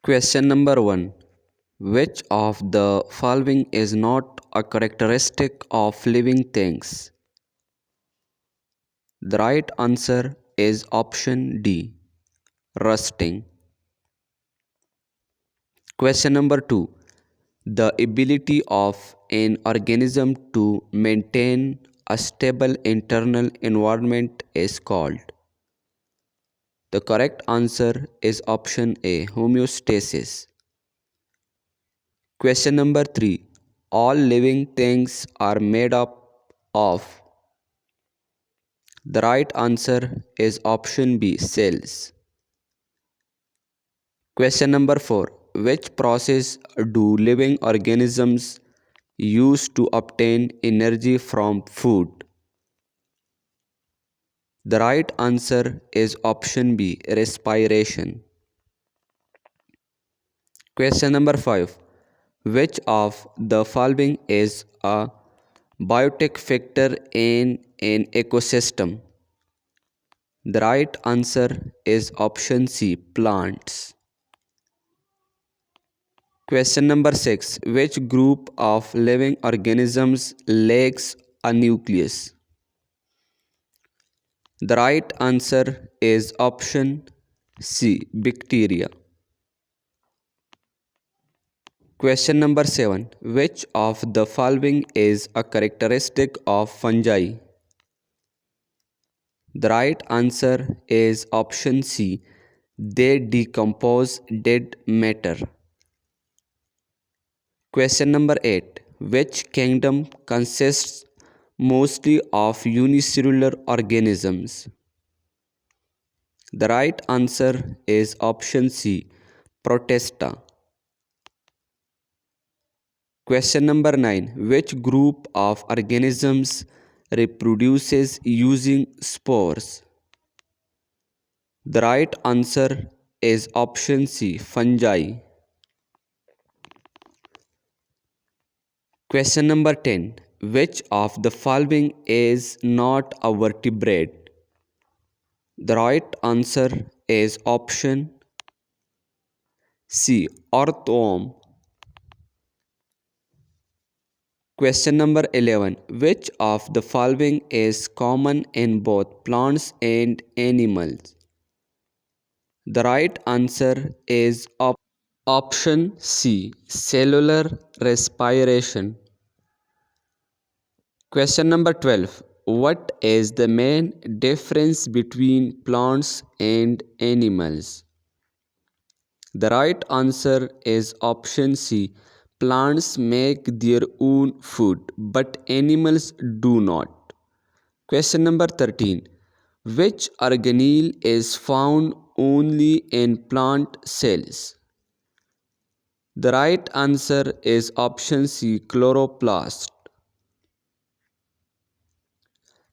Question number 1. Which of the following is not a characteristic of living things? The right answer is option D. Rusting. Question number 2. The ability of an organism to maintain a stable internal environment is called. The correct answer is option A. Homeostasis. Question number 3. All living things are made up of. The right answer is option B. Cells. Question number 4. Which process do living organisms use to obtain energy from food? The right answer is option B. Respiration. Question number 5. Which of the following is a biotic factor in an ecosystem? The right answer is option C. Plants. Question number 6. Which group of living organisms lacks a nucleus? The right answer is option C. Bacteria. Question number 7. Which of the following is a characteristic of fungi? The right answer is option C. They decompose dead matter. Question number 8. Which kingdom consists mostly of unicellular organisms? The right answer is option C. Protista. Question number 9. Which group of organisms reproduces using spores? The right answer is option C. Fungi. Question number 10. Which of the following is not a vertebrate? The right answer is option C. Orthworm. Question number 11. Which of the following is common in both plants and animals? The right answer is option C. Cellular respiration. Question number 12. What is the main difference between plants and animals? The right answer is option C. Plants make their own food, but animals do not. Question number 13. Which organelle is found only in plant cells? The right answer is option C. Chloroplast.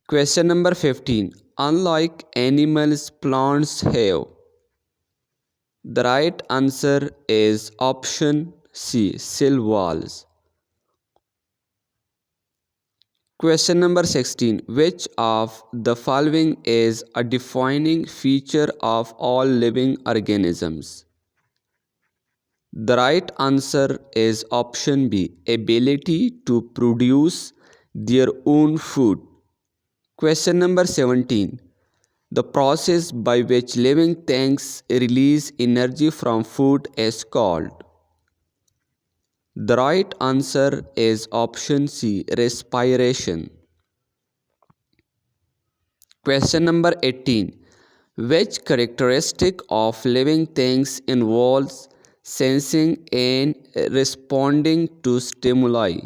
Question number 15. Unlike animals, plants have. The right answer is option C. Cell walls. Question number 16. Which of the following is a defining feature of all living organisms? The right answer is option B. Ability to produce their own food. Question number 17. The process by which living things release energy from food is called. The right answer is option C. Respiration. Question number 18. Which characteristic of living things involves sensing and responding to stimuli?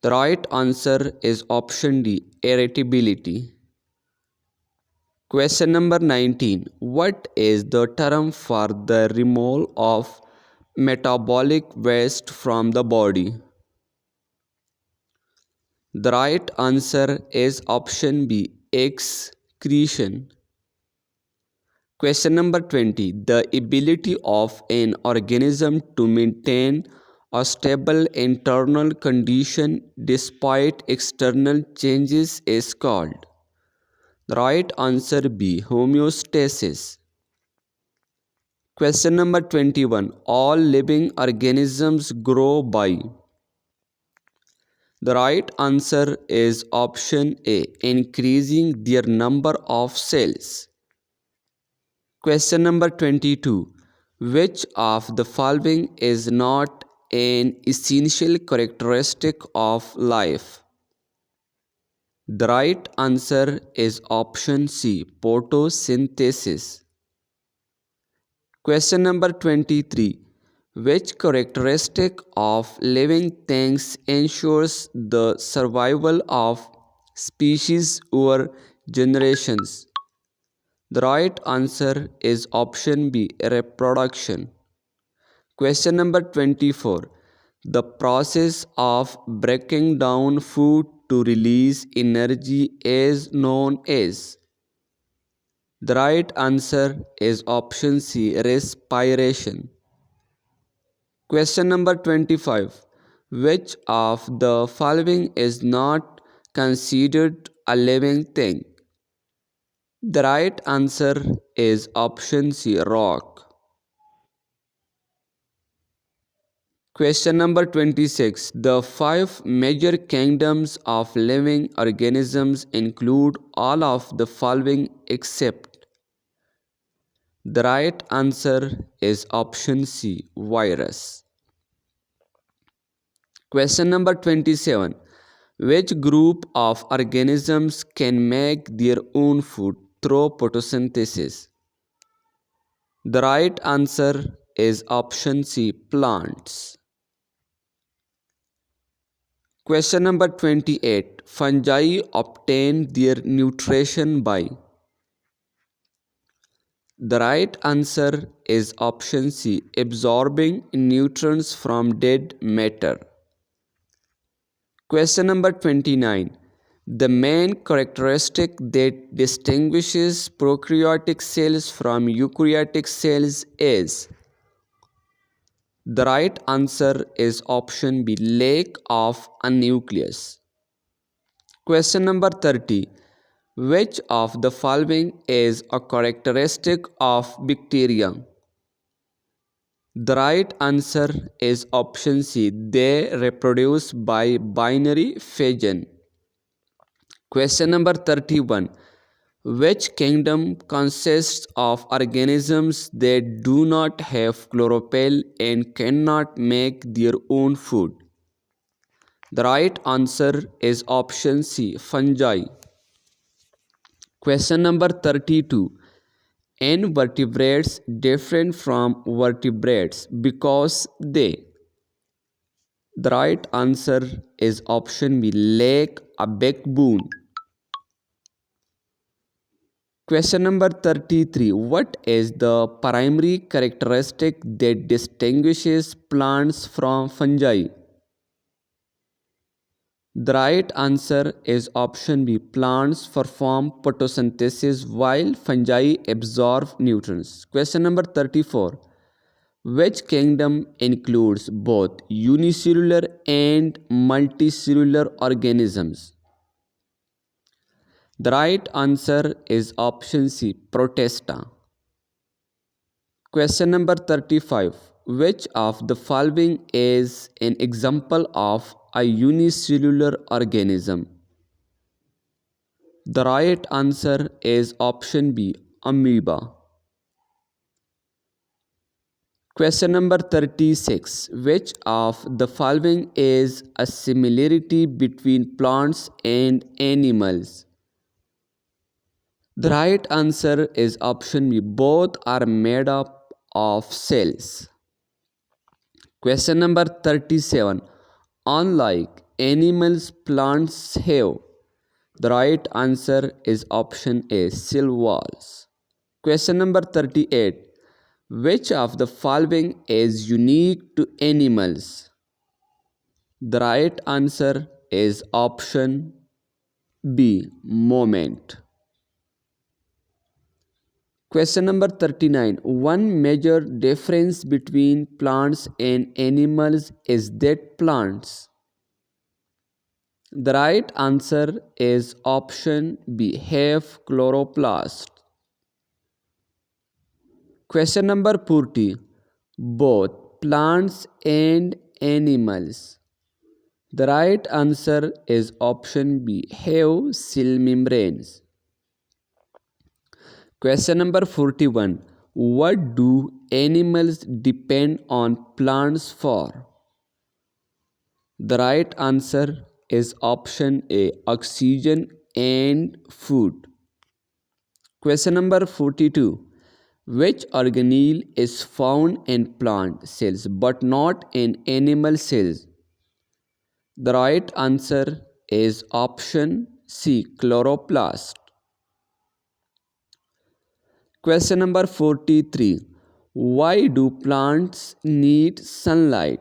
The right answer is option D. Irritability. Question number 19. What is the term for the removal of metabolic waste from the body? The right answer is option B. Excretion. Question number 20. The ability of an organism to maintain a stable internal condition despite external changes is called. The right answer B. Homeostasis. Question number 21. All living organisms grow by. The right answer is option A, increasing their number of cells. Question number 22. Which of the following is not an essential characteristic of life? The right answer is option C, photosynthesis. Question number 23. Which characteristic of living things ensures the survival of species over generations? The right answer is option B, reproduction. Question number 24. The process of breaking down food to release energy is known as. The right answer is option C, respiration. Question number 25. Which of the following is not considered a living thing? The right answer is option C, rock. Question number 26. The five major kingdoms of living organisms include all of the following except. The right answer is option C, virus. Question number 27. Which group of organisms can make their own food through photosynthesis? The right answer is option C, plants. Question number 28. Fungi obtain their nutrition by. The right answer is option C, absorbing nutrients from dead matter. Question number 29. The main characteristic that distinguishes prokaryotic cells from eukaryotic cells is. The right answer is option B, lack of a nucleus. Question number 30. Which of the following is a characteristic of bacteria? The right answer is option C. They reproduce by binary fission. Question number 31. Which kingdom consists of organisms that do not have chlorophyll and cannot make their own food? The right answer is option C, fungi. Question number 32. Invertebrates different from vertebrates because they. The right answer is option B, lack a backbone. Question number 33. What is the primary characteristic that distinguishes plants from fungi? The right answer is option B. Plants perform photosynthesis while fungi absorb nutrients. Question number 34. Which kingdom includes both unicellular and multicellular organisms? The right answer is option C, Protista. Question number 35. Which of the following is an example of a unicellular organism? The right answer is option B, amoeba. Question number 36. Which of the following is a similarity between plants and animals? The right answer is option B. Both are made up of cells. Question number 37. Unlike animals, plants have. The right answer is option A, cell walls. Question number 38. Which of the following is unique to animals? The right answer is option B, movement. Question number 39. One major difference between plants and animals is that plants. The right answer is option B, have chloroplast. Question number 40. Both plants and animals. The right answer is option B, have cell membranes. Question number 41. What do animals depend on plants for? The right answer is option A, oxygen and food. Question number 42. Which organelle is found in plant cells but not in animal cells? The right answer is option C, chloroplast. Question number 43. Why do plants need sunlight?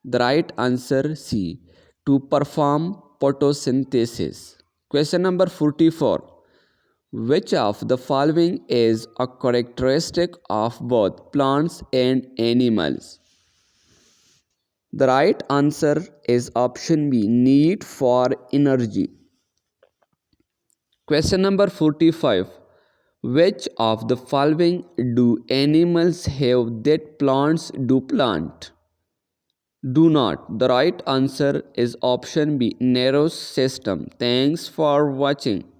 The right answer C, to perform photosynthesis. Question number 44. Which of the following is a characteristic of both plants and animals? The right answer is option B, need for energy. Question number 45. Which of the following do animals have that plants do plant? Do not. The right answer is option B, nervous system. Thanks for watching.